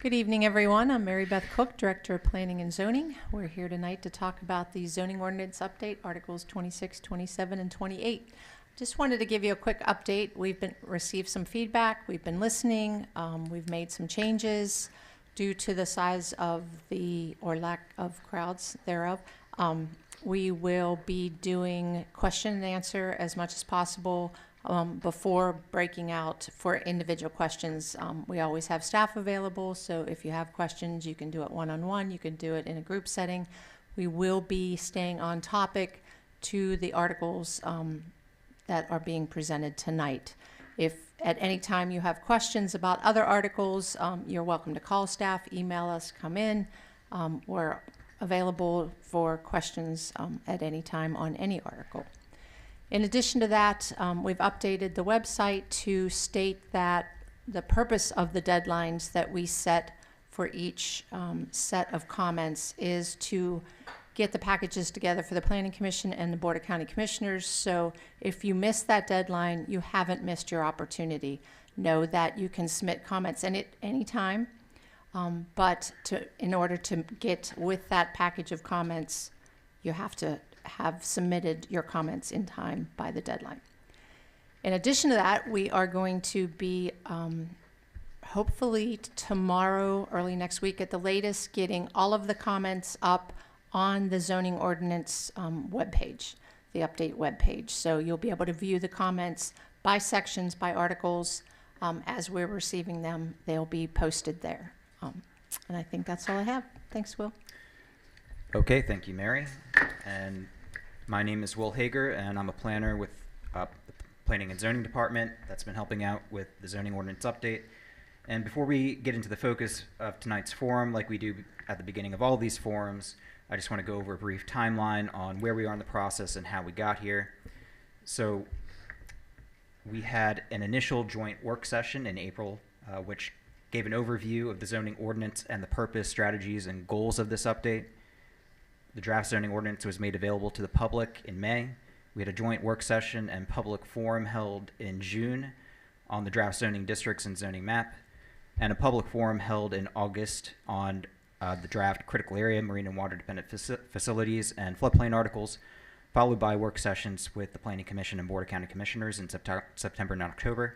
Good evening, everyone. I'm Mary Beth Cook, Director of Planning and Zoning. We're here tonight to talk about the zoning ordinance update, Articles 26, 27, and 28. Just wanted to give you a quick update. We've received some feedback. We've been listening. We've made some changes due to the size of or lack of crowds thereof. We will be doing question and answer as much as possible before breaking out for individual questions. We always have staff available, so if you have questions, you can do it one-on-one, you can do it in a group setting. We will be staying on topic to the articles that are being presented tonight. If at any time you have questions about other articles, you're welcome to call staff, email us, come in. We're available for questions at any time on any article. In addition to that, we've updated the website to state that the purpose of the deadlines that we set for each set of comments is to get the packages together for the Planning Commission and the Board of County Commissioners. So if you miss that deadline, you haven't missed your opportunity. Know that you can submit comments at any time, but in order to get with that package of comments, you have to have submitted your comments in time by the deadline. In addition to that, we are going to be hopefully tomorrow, early next week at the latest, getting all of the comments up on the zoning ordinance webpage, the update webpage. So you'll be able to view the comments by sections, by articles. As we're receiving them, they'll be posted there. And I think that's all I have. Thanks, Will. Okay, thank you, Mary. And my name is Will Hager, and I'm a planner with the Planning and Zoning Department that's been helping out with the zoning ordinance update. And before we get into the focus of tonight's forum, like we do at the beginning of all these forums, I just want to go over a brief timeline on where we are in the process and how we got here. So we had an initial joint work session in April, which gave an overview of the zoning ordinance and the purpose, strategies, and goals of this update. The draft zoning ordinance was made available to the public in May. We had a joint work session and public forum held in June on the draft zoning districts and zoning map, and a public forum held in August on the draft critical area, marine and water dependent facilities, and floodplain articles, followed by work sessions with the Planning Commission and Board of County Commissioners in September and October.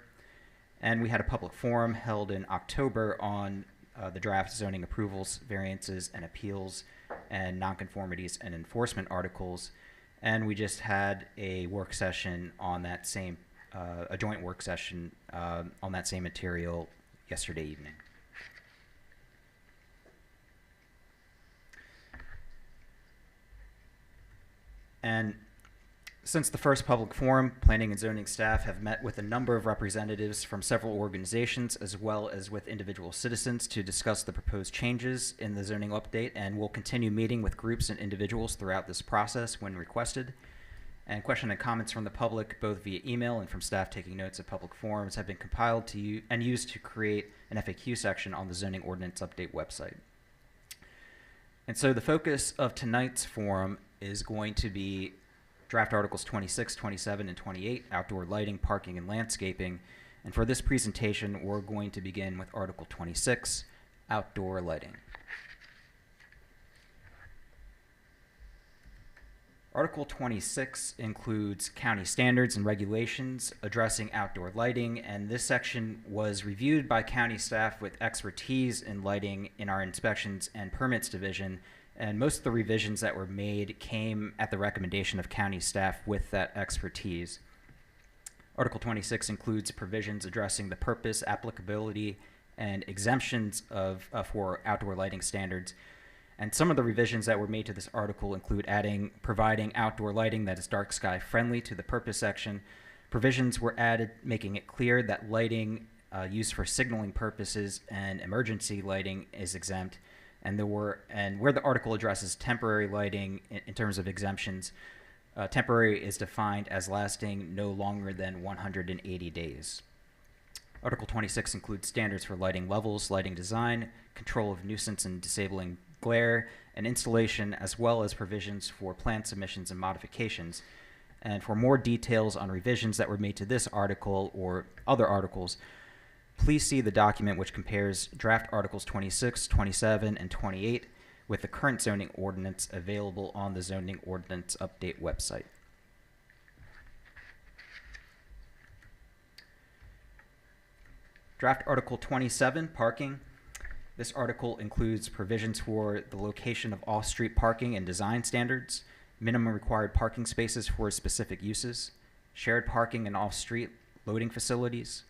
And we had a public forum held in October on the draft zoning approvals, variances, and appeals, and nonconformities and enforcement articles. And we just had a work session on that same, a joint work session on that same material yesterday evening. And since the first public forum, planning and zoning staff have met with a number of representatives from several organizations as well as with individual citizens to discuss the proposed changes in the zoning update, and we'll continue meeting with groups and individuals throughout this process when requested. And question and comments from the public, both via email and from staff taking notes at public forums, have been compiled and used to create an FAQ section on the zoning ordinance update website. And so the focus of tonight's forum is going to be draft Articles 26, 27, and 28, outdoor lighting, parking, and landscaping. And for this presentation, we're going to begin with Article 26, outdoor lighting. Article 26 includes county standards and regulations addressing outdoor lighting, and this section was reviewed by county staff with expertise in lighting in our inspections and permits division. And most of the revisions that were made came at the recommendation of county staff with that expertise. Article 26 includes provisions addressing the purpose, applicability, and exemptions for outdoor lighting standards. And some of the revisions that were made to this article include providing outdoor lighting that is dark sky friendly to the purpose section. Provisions were added making it clear that lighting used for signaling purposes and emergency lighting is exempt. And where the article addresses temporary lighting in terms of exemptions, temporary is defined as lasting no longer than 180 days. Article 26 includes standards for lighting levels, lighting design, control of nuisance and disabling glare, and installation, as well as provisions for plan submissions and modifications. And for more details on revisions that were made to this article or other articles, Please see the document which compares draft Articles 26, 27, and 28 with the current zoning ordinance available on the Zoning Ordinance Update website. Draft Article 27, Parking. This article includes provisions for the location of off-street parking and design standards, minimum required parking spaces for specific uses, shared parking and off-street loading facilities,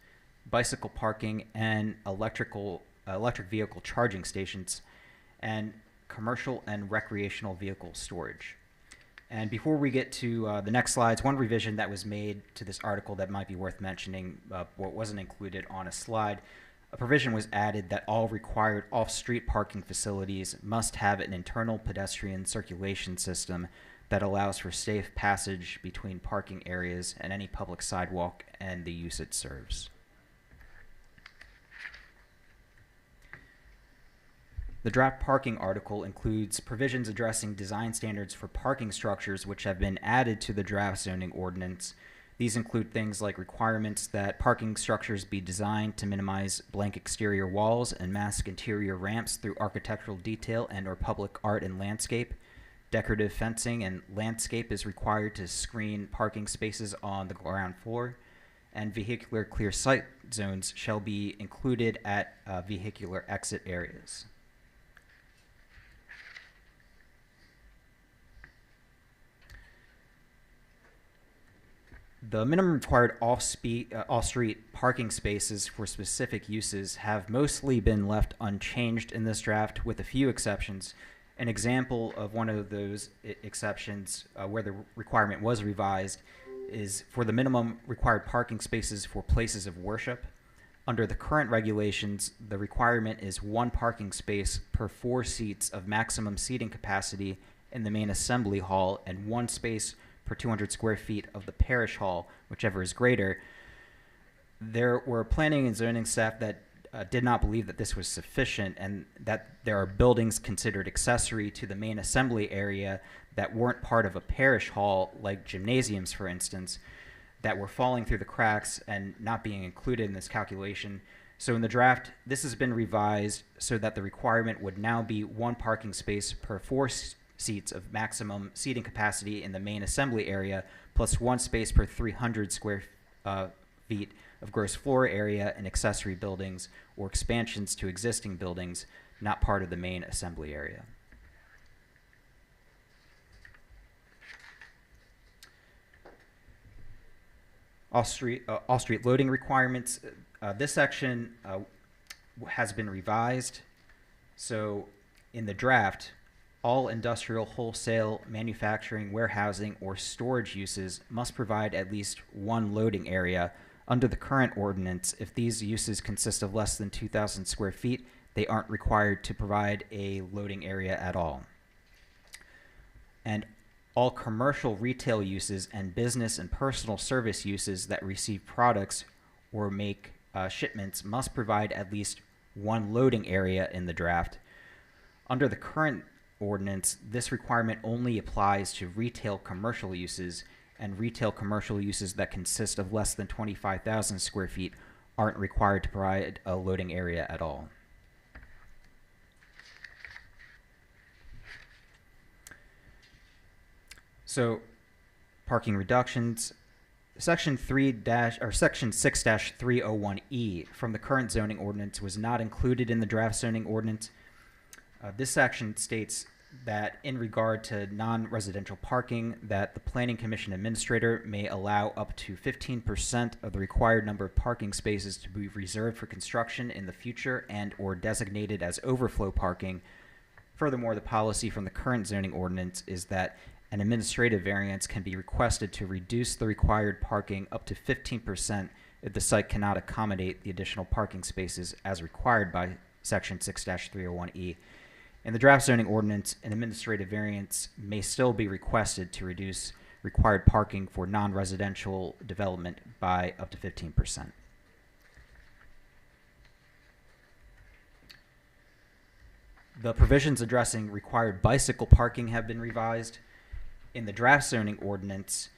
bicycle parking and electric vehicle charging stations, and commercial and recreational vehicle storage. And before we get to the next slides, one revision that was made to this article that might be worth mentioning, what wasn't included on a slide, a provision was added that all required off-street parking facilities must have an internal pedestrian circulation system that allows for safe passage between parking areas and any public sidewalk and the use it serves. The draft parking article includes provisions addressing design standards for parking structures which have been added to the draft zoning ordinance. These include things like requirements that parking structures be designed to minimize blank exterior walls and mask interior ramps through architectural detail and/or public art and landscape. Decorative fencing and landscape is required to screen parking spaces on the ground floor, and vehicular clear sight zones shall be included at vehicular exit areas. The minimum required off-street parking spaces for specific uses have mostly been left unchanged in this draft, with a few exceptions. An example of one of those exceptions where the requirement was revised is for the minimum required parking spaces for places of worship. Under the current regulations, the requirement is 1 parking space per 4 seats of maximum seating capacity in the main assembly hall and 1 space per 200 square feet of the parish hall, whichever is greater. There were planning and zoning staff that did not believe that this was sufficient, and that there are buildings considered accessory to the main assembly area that weren't part of a parish hall, like gymnasiums, for instance, that were falling through the cracks and not being included in this calculation. So in the draft, this has been revised so that the requirement would now be 1 parking space per 4 seats of maximum seating capacity in the main assembly area, plus 1 space per 300 square feet of gross floor area in accessory buildings or expansions to existing buildings not part of the main assembly area. Off-street loading requirements. This section has been revised. So in the draft, all industrial, wholesale, manufacturing, warehousing, or storage uses must provide at least 1 loading area. Under the current ordinance, if these uses consist of less than 2,000 square feet, they aren't required to provide a loading area at all. And all commercial retail uses and business and personal service uses that receive products or make shipments must provide at least 1 loading area in the draft. Under the current ordinance, this requirement only applies to retail commercial uses, and retail commercial uses that consist of less than 25,000 square feet aren't required to provide a loading area at all. So, parking reductions. Section 6-301E from the current zoning ordinance was not included in the draft zoning ordinance. This section states that in regard to non-residential parking, that the Planning Commission Administrator may allow up to 15% of the required number of parking spaces to be reserved for construction in the future and or designated as overflow parking. Furthermore, the policy from the current zoning ordinance is that an administrative variance can be requested to reduce the required parking up to 15% if the site cannot accommodate the additional parking spaces as required by Section 6-301E. In the draft zoning ordinance, an administrative variance may still be requested to reduce required parking for non-residential development by up to 15%. The provisions addressing required bicycle parking have been revised. In the draft zoning ordinance,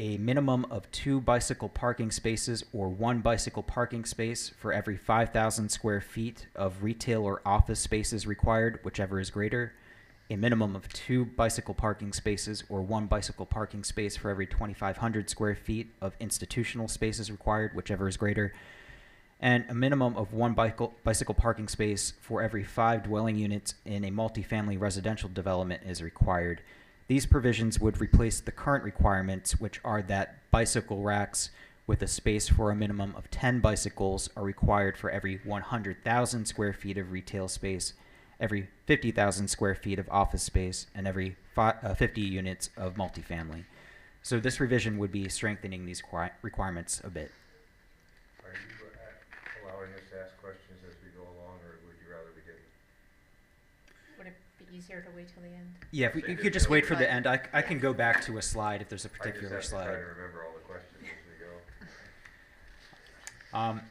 a minimum of 2 bicycle parking spaces or 1 bicycle parking space for every 5,000 square feet of retail or office spaces required, whichever is greater. A minimum of 2 bicycle parking spaces or 1 bicycle parking space for every 2,500 square feet of institutional spaces required, whichever is greater. And a minimum of 1 bicycle parking space for every 5 dwelling units in a multifamily residential development is required. These provisions would replace the current requirements, which are that bicycle racks with a space for a minimum of 10 bicycles are required for every 100,000 square feet of retail space, every 50,000 square feet of office space, and every 50 units of multifamily. So this revision would be strengthening these requirements a bit. Are you allowing us to ask questions as we go along, or would you rather begin? Would it be easier to wait till the end? Yeah, if you could just wait for the end. I can go back to a slide if there's a particular I just have slide. to try to remember all the questions as we go.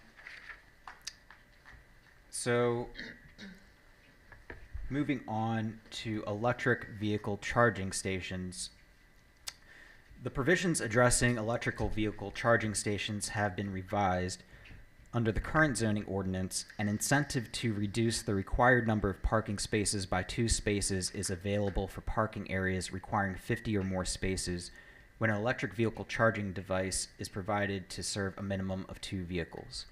So moving on to electric vehicle charging stations. The provisions addressing electrical vehicle charging stations have been revised. Under the current zoning ordinance, an incentive to reduce the required number of parking spaces by 2 spaces is available for parking areas requiring 50 or more spaces when an electric vehicle charging device is provided to serve a minimum of 2 vehicles.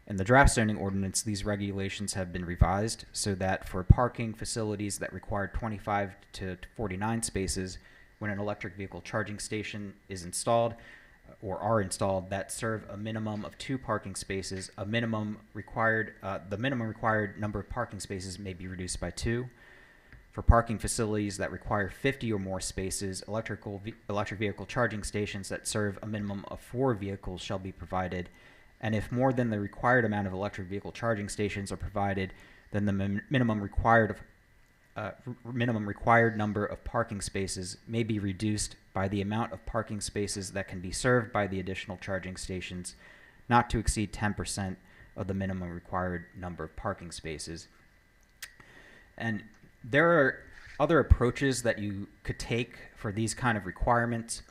In the draft zoning ordinance, these regulations have been revised so that for parking facilities that require 25 to 49 spaces, when an electric vehicle charging station is installed or are installed that serve a minimum of 2 parking spaces, the minimum required number of parking spaces may be reduced by 2. For parking facilities that require 50 or more spaces, electric vehicle charging stations that serve a minimum of 4 vehicles shall be provided. And if more than the required amount of electric vehicle charging stations are provided, then the minimum required number of parking spaces may be reduced by the amount of parking spaces that can be served by the additional charging stations, not to exceed 10% of the minimum required number of parking spaces. And there are other approaches that you could take for these kind of requirements.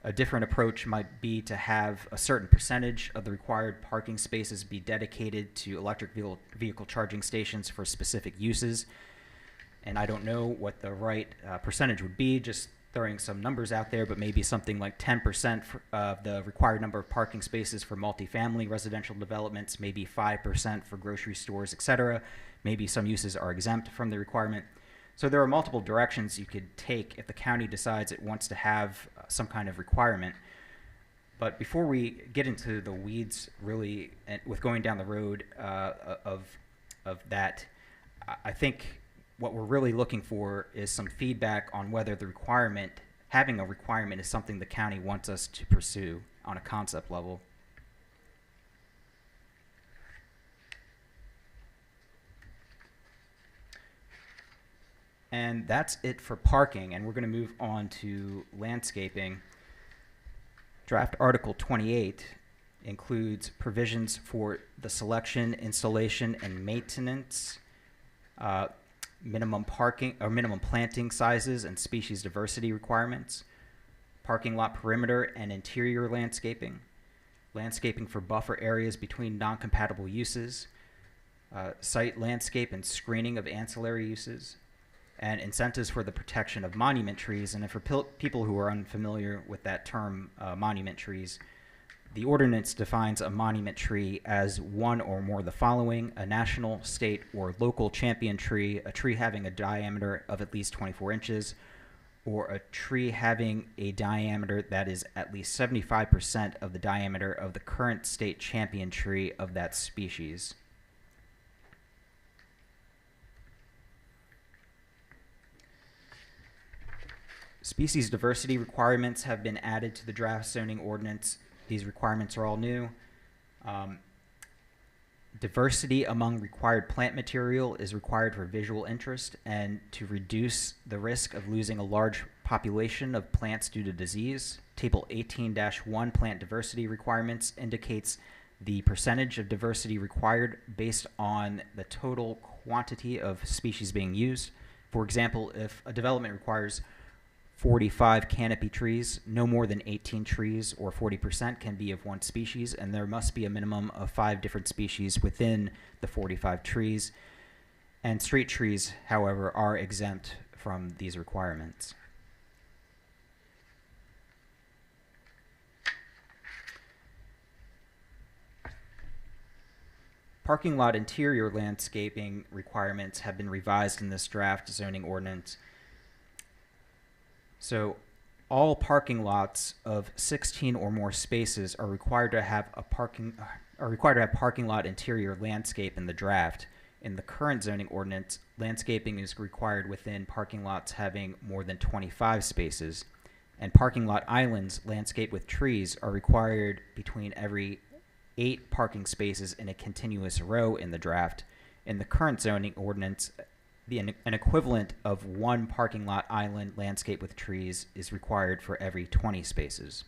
A different approach might be to have a certain percentage of the required parking spaces be dedicated to electric vehicle charging stations for specific uses. And I don't know what the right percentage would be, just throwing some numbers out there, but maybe something like 10% of the required number of parking spaces for multifamily residential developments, maybe 5% for grocery stores, etc. Maybe some uses are exempt from the requirement. So there are multiple directions you could take if the county decides it wants to have some kind of requirement. But before we get into the weeds, really, with going down the road of that, I think what we're really looking for is some feedback on whether having a requirement is something the county wants us to pursue on a concept level. And that's it for parking, and we're going to move on to landscaping. Draft Article 28 includes provisions for the selection, installation, and maintenance, minimum planting sizes and species diversity requirements, parking lot perimeter and interior landscaping, landscaping for buffer areas between non-compatible uses, site landscape and screening of ancillary uses, and incentives for the protection of monument trees. And for people who are unfamiliar with that term, monument trees, the ordinance defines a monument tree as one or more of the following: a national, state, or local champion tree, a tree having a diameter of at least 24 inches, or a tree having a diameter that is at least 75% of the diameter of the current state champion tree of that species. Species diversity requirements have been added to the draft zoning ordinance. These requirements are all new. Diversity among required plant material is required for visual interest and to reduce the risk of losing a large population of plants due to disease. Table 18-1 plant diversity requirements indicates the percentage of diversity required based on the total quantity of species being used. For example, if a development requires 45 canopy trees. No more than 18 trees or 40% can be of one species, and there must be a minimum of 5 different species within the 45 trees. And street trees, however, are exempt from these requirements. Parking lot interior landscaping requirements have been revised in this draft zoning ordinance. So all parking lots of 16 or more spaces are required to have parking lot interior landscape in the draft. In the current zoning ordinance, landscaping is required within parking lots having more than 25 spaces, and parking lot islands landscaped with trees are required between every 8 parking spaces in a continuous row in the draft. In the current zoning ordinance, an equivalent of 1 parking lot island landscaped with trees is required for every 20 spaces.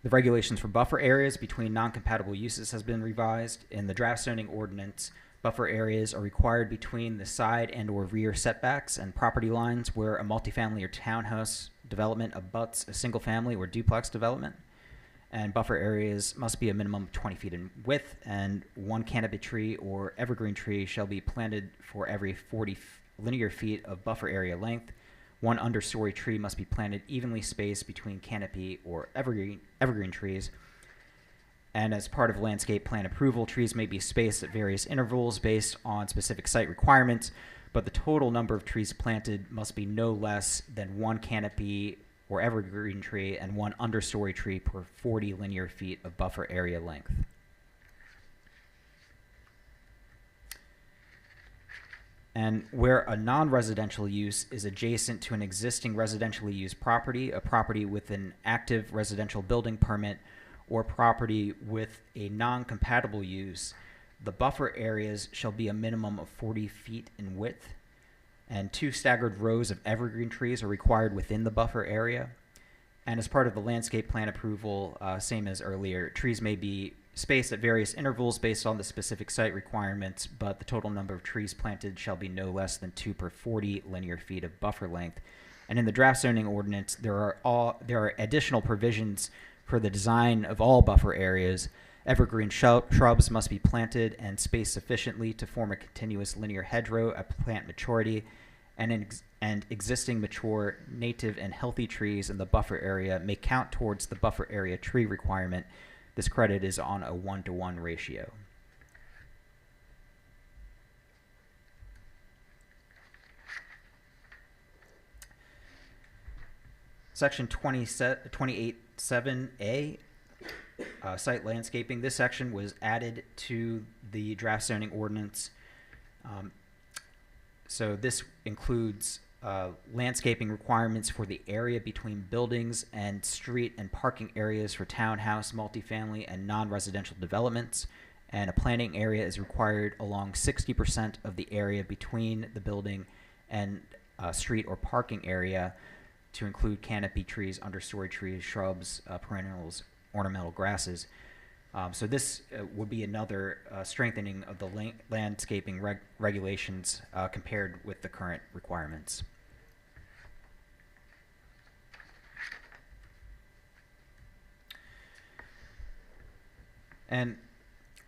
The regulations for buffer areas between non-compatible uses has been revised. In the draft zoning ordinance, buffer areas are required between the side and or rear setbacks and property lines where a multifamily or townhouse development abuts a single family or duplex development. And buffer areas must be a minimum of 20 feet in width, and 1 canopy tree or evergreen tree shall be planted for every 40 linear feet of buffer area length. 1 understory tree must be planted evenly spaced between canopy or evergreen trees. And as part of landscape plan approval, trees may be spaced at various intervals based on specific site requirements, but the total number of trees planted must be no less than 1 canopy or evergreen tree and 1 understory tree per 40 linear feet of buffer area length. And where a non-residential use is adjacent to an existing residentially used property, a property with an active residential building permit, or property with a non-compatible use, the buffer areas shall be a minimum of 40 feet in width, and 2 staggered rows of evergreen trees are required within the buffer area. And as part of the landscape plan approval, same as earlier, trees may be spaced at various intervals based on the specific site requirements, but the total number of trees planted shall be no less than 2 per 40 linear feet of buffer length. And in the draft zoning ordinance, there are additional provisions for the design of all buffer areas. Evergreen shrubs must be planted and spaced sufficiently to form a continuous linear hedgerow at plant maturity, and existing mature, native, and healthy trees in the buffer area may count towards the buffer area tree requirement. This credit is on a 1-to-1 ratio. Section 28.7A, site landscaping. This section was added to the draft zoning ordinance. So this includes landscaping requirements for the area between buildings and street and parking areas for townhouse, multifamily, and non-residential developments. And a planting area is required along 60% of the area between the building and street or parking area, to include canopy trees, understory trees, shrubs, perennials, ornamental grasses. So this would be another strengthening of the landscaping regulations compared with the current requirements. And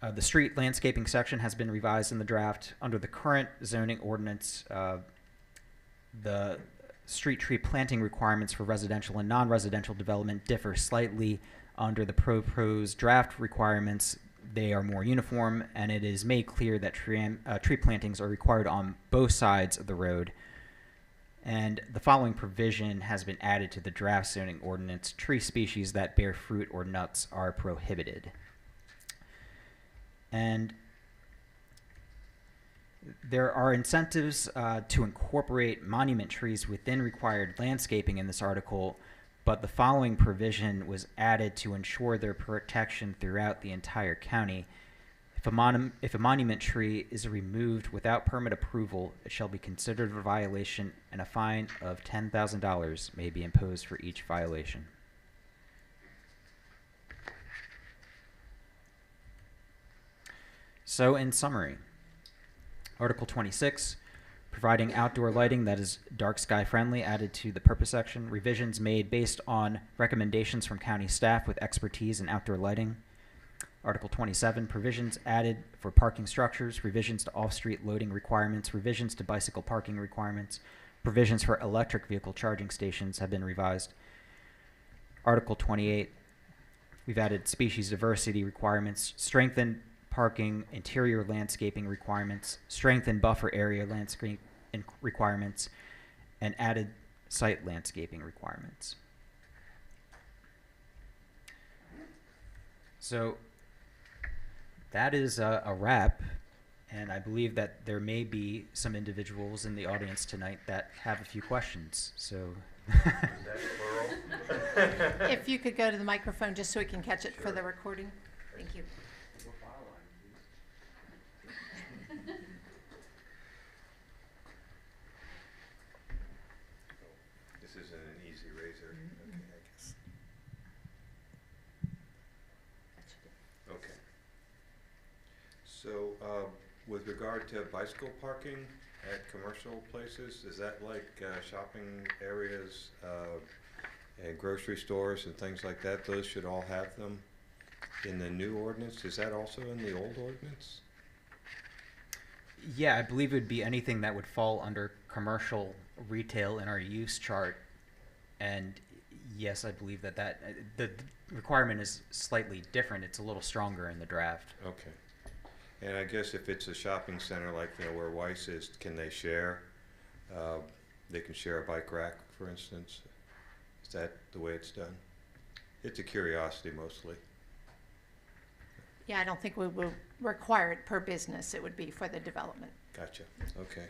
the street landscaping section has been revised in the draft. Under the current zoning ordinance, the street tree planting requirements for residential and non-residential development differ slightly. Under the proposed draft requirements, they are more uniform, and it is made clear that tree plantings are required on both sides of the road. And the following provision has been added to the draft zoning ordinance: tree species that bear fruit or nuts are prohibited. And there are incentives to incorporate monument trees within required landscaping in this article, but the following provision was added to ensure their protection throughout the entire county. If a monument tree is removed without permit approval, it shall be considered a violation, and a fine of $10,000 may be imposed for each violation. So in summary, Article 26, providing outdoor lighting that is dark sky friendly, added to the purpose section. Revisions made based on recommendations from county staff with expertise in outdoor lighting. Article 27, provisions added for parking structures, revisions to off-street loading requirements, revisions to bicycle parking requirements, provisions for electric vehicle charging stations have been revised. Article 28, we've added species diversity requirements, strengthened parking, interior landscaping requirements, strengthened buffer area landscape requirements, and added site landscaping requirements. So that is a wrap, and I believe that there may be some individuals in the audience tonight that have a few questions. So Is that plural? If you could go to the microphone just so we can catch it for the recording. Thank you. This isn't an easy razor. Okay, I guess. Okay. So, with regard to bicycle parking at commercial places, is that like shopping areas and grocery stores and things like that? Those should all have them in the new ordinance? Is that also in the old ordinance? yeah, I believe it would be anything that would fall under commercial retail in our use chart. And yes, I believe that the requirement is slightly different. It's a little stronger in the draft. Okay. And I guess if it's a shopping center like, where Weiss is, can they share? They can share a bike rack, for instance? Is that the way it's done? It's a curiosity mostly. Yeah, I don't think we will require it per business. It would be for the development. Gotcha. Okay.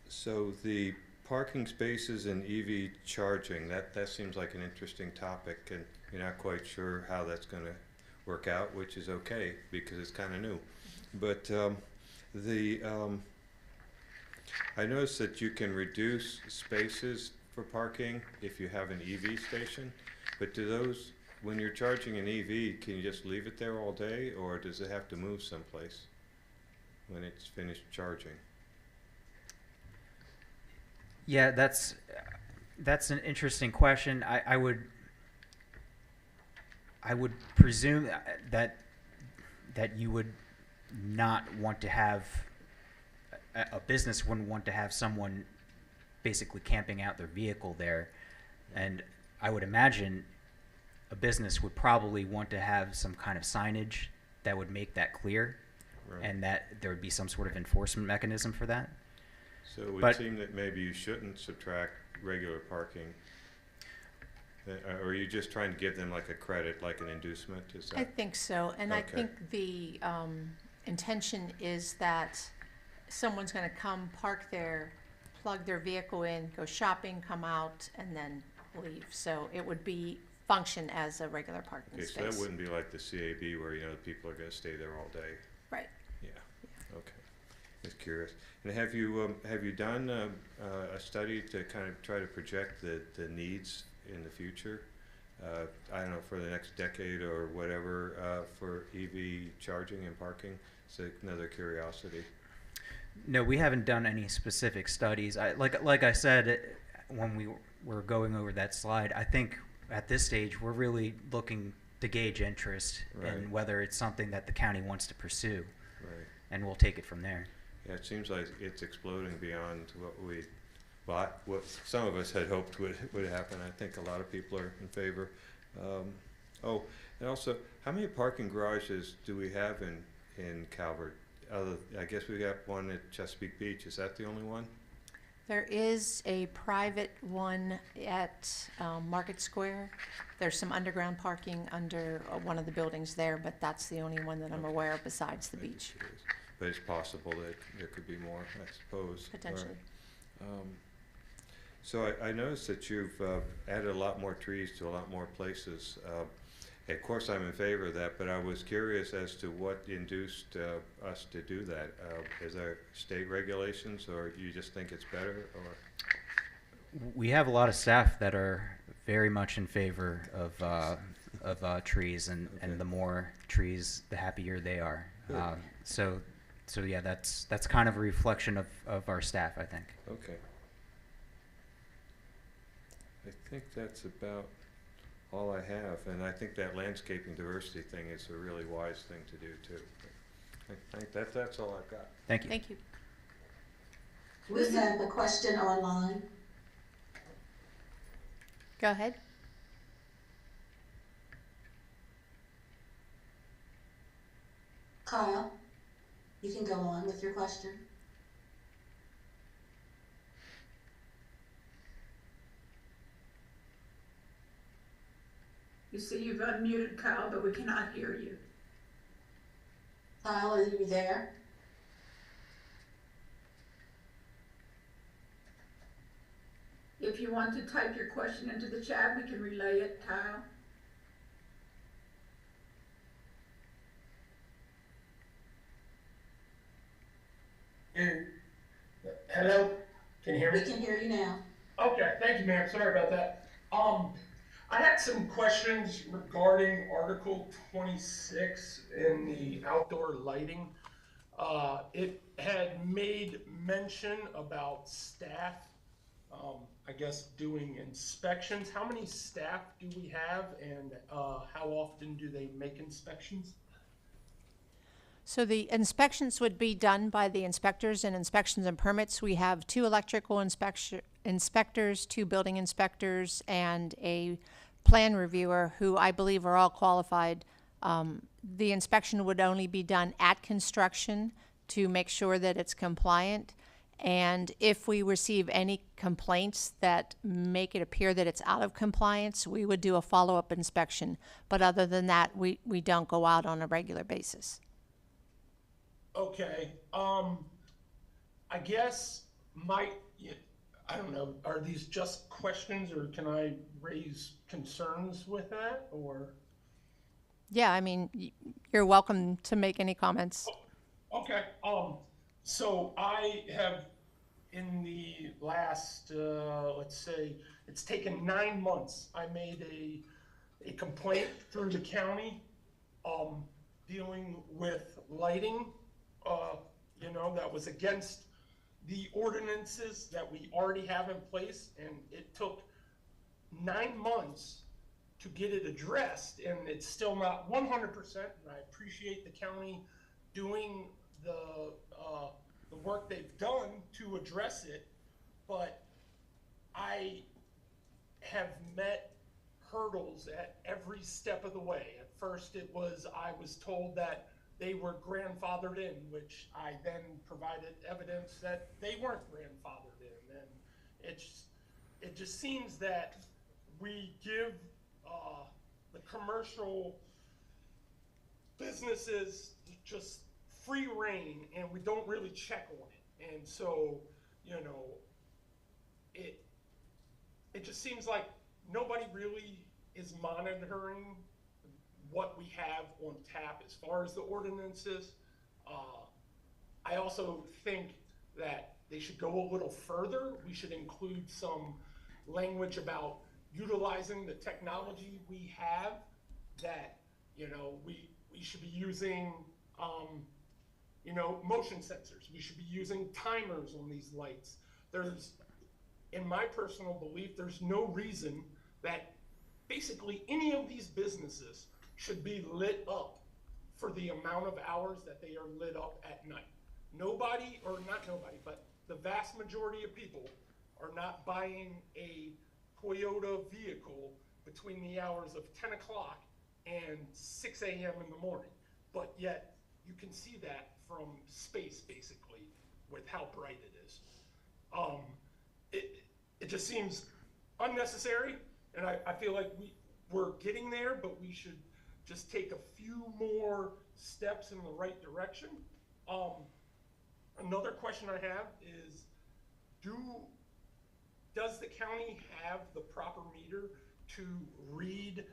So the parking spaces and EV charging, that seems like an interesting topic, and you're not quite sure how that's going to work out, which is okay because it's kind of new. But I noticed that you can reduce spaces for parking if you have an EV station, but do those, when you're charging an EV, can you just leave it there all day, or does it have to move someplace when it's finished charging? Yeah, that's an interesting question. I would presume that you would not want to have a business wouldn't want to have someone basically camping out their vehicle there, and I would imagine a business would probably want to have some kind of signage that would make that clear, Right. and that there would be some sort of enforcement mechanism for that. So it would But- seem that maybe you shouldn't subtract regular parking. Or are you just trying to give them like a credit, like an inducement? Is I that? think so, and I Okay. think the intention is that someone's going to come, park there, plug their vehicle in, go shopping, come out, and then leave. So it would be function as a regular parking Okay, space. so that wouldn't be like the CAB where, people are gonna stay there all day. Right. Yeah, okay. Just curious. And have you done a study to kind of try to project the needs in the future? I don't know, for the next decade or whatever, for EV charging and parking? It's another curiosity. No, we haven't done any specific studies. Like I said when we were going over that slide, I think at this stage we're really looking to gauge interest Right. in whether it's something that the county wants to pursue, Right. and we'll take it from there. Yeah, it seems like it's exploding beyond what some of us had hoped would happen. I think a lot of people are in favor. And also, how many parking garages do we have in Calvert? I guess we got one at Chesapeake Beach. Is that the only one? There is a private one at Market Square. There's some underground parking under one of the buildings there, but that's the only one that I'm Okay. aware of besides the I beach, guess it is. But it's possible that there could be more, I suppose. potentially. So I noticed that you've added a lot more trees to a lot more places. Of course, I'm in favor of that, but I was curious as to what induced us to do that. Is there state regulations, or you just think it's better, or? We have a lot of staff that are very much in favor of trees, and the more trees, the happier they are. Good. So yeah, that's kind of a reflection of our staff, I think. Okay. I think that's about all I have, and I think that landscaping diversity thing is a really wise thing to do too. I think that's all I've got. Thank you. Thank you. We have a question online. Go ahead. Kyle, you can go on with your question. You see, you've unmuted Kyle, but we cannot hear you. Kyle, are you there? If you want to type your question into the chat, we can relay it, Kyle. Hello, can you hear We me? can hear you now. Okay, thank you, ma'am. Sorry about that. I had some questions regarding Article 26 in the outdoor lighting. It had made mention about staff, I guess, doing inspections. How many staff do we have, and how often do they make inspections? So the inspections would be done by the inspectors and inspections and permits. We have 2 electrical inspectors, 2 building inspectors, and a plan reviewer who I believe are all qualified. The inspection would only be done at construction to make sure that it's compliant. And if we receive any complaints that make it appear that it's out of compliance, we would do a follow-up inspection. But other than that, we don't go out on a regular basis. Okay, I guess I don't know, are these just questions, or can I raise concerns with that, or? Yeah, I mean, you're welcome to make any comments. Okay, so I have, in the last, let's say, it's taken 9 months, I made a complaint through the county, dealing with lighting, that was against the ordinances that we already have in place, and it took 9 months to get it addressed, and it's still not 100%, and I appreciate the county doing the work they've done to address it, but I have met hurdles at every step of the way. At first I was told that they were grandfathered in, which I then provided evidence that they weren't grandfathered in. And it just seems that we give the commercial businesses just free reign, and we don't really check on it. And so, it just seems like nobody really is monitoring what we have on tap as far as the ordinances. I also think that they should go a little further. We should include some language about utilizing the technology we have, that we should be using motion sensors. We should be using timers on these lights. In my personal belief, there's no reason that basically any of these businesses should be lit up for the amount of hours that they are lit up at night. Nobody, or not nobody, but the vast majority of people are not buying a Toyota vehicle between the hours of 10 o'clock and 6 a.m. in the morning. But yet, you can see that from space, basically, with how bright it is. It just seems unnecessary, and I feel like we're getting there, but we should just take a few more steps in the right direction. Another question I have is, does the county have the proper meter to read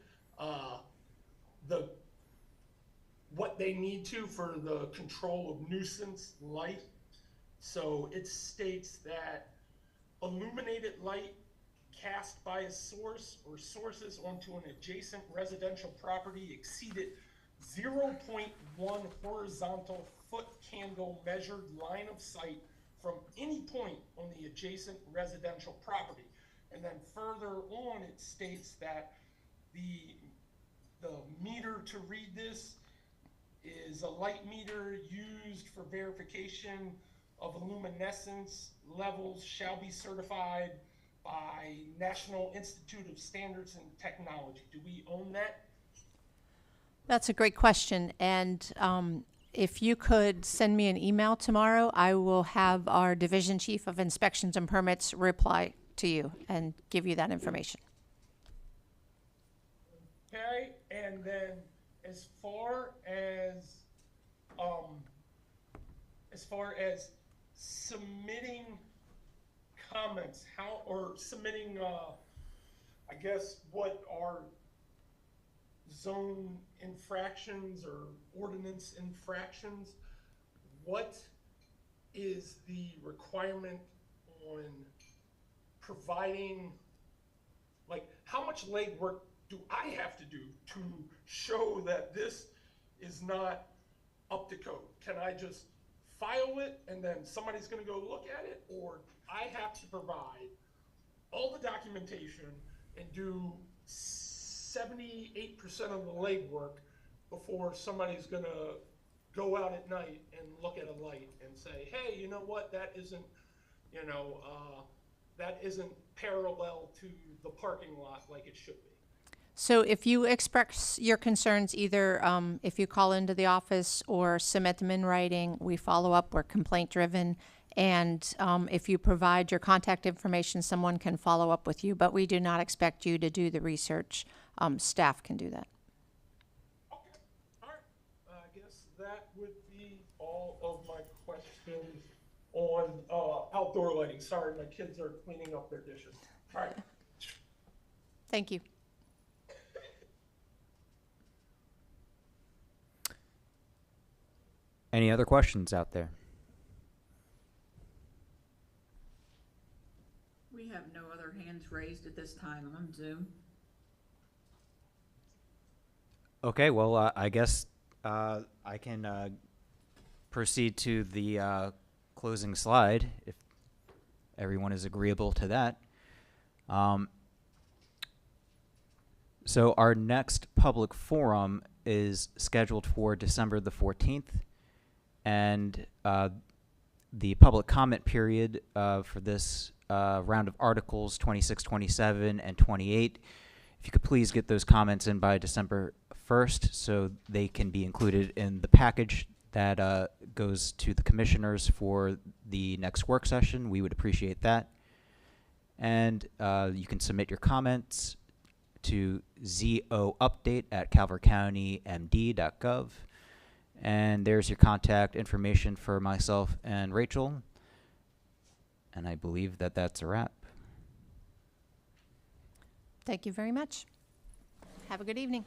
what they need to for the control of nuisance light? So it states that illuminated light cast by a source or sources onto an adjacent residential property exceeded 0.1 horizontal foot candle measured line of sight from any point on the adjacent residential property. And then further on, it states that the meter to read this is a light meter used for verification of luminescence levels, shall be certified by National Institute of Standards and Technology. Do we own that? That's a great question. And if you could send me an email tomorrow, I will have our Division Chief of Inspections and Permits reply to you and give you that information. Okay, and then as far as submitting comments, submitting, I guess, what are zone infractions or ordinance infractions, what is the requirement on providing, like, how much legwork do I have to do to show that this is not up to code? Can I just file it and then somebody's gonna go look at it, or I have to provide all the documentation and do 78% of the legwork before somebody's gonna go out at night and look at a light and say, hey, you know what, that isn't, that isn't parallel to the parking lot like it should be. So if you express your concerns, either if you call into the office or submit them in writing, we follow up. We're complaint driven. And if you provide your contact information, someone can follow up with you. But we do not expect you to do the research. Staff can do that. Okay, all right. I guess that would be all of my questions on outdoor lighting. Sorry, my kids are cleaning up their dishes. All right. Thank you. Any other questions out there? We have no other hands raised at this time on Zoom. Okay, well, I guess I can proceed to the closing slide if everyone is agreeable to that. So our next public forum is scheduled for December the 14th, and the public comment period for this round of articles 26, 27, and 28, if you could please get those comments in by December 1st so they can be included in the package that goes to the commissioners for the next work session. We would appreciate that. And you can submit your comments to zoupdate@calvertcountymd.gov. And there's your contact information for myself and Rachel. And I believe that that's a wrap. Thank you very much. Have a good evening.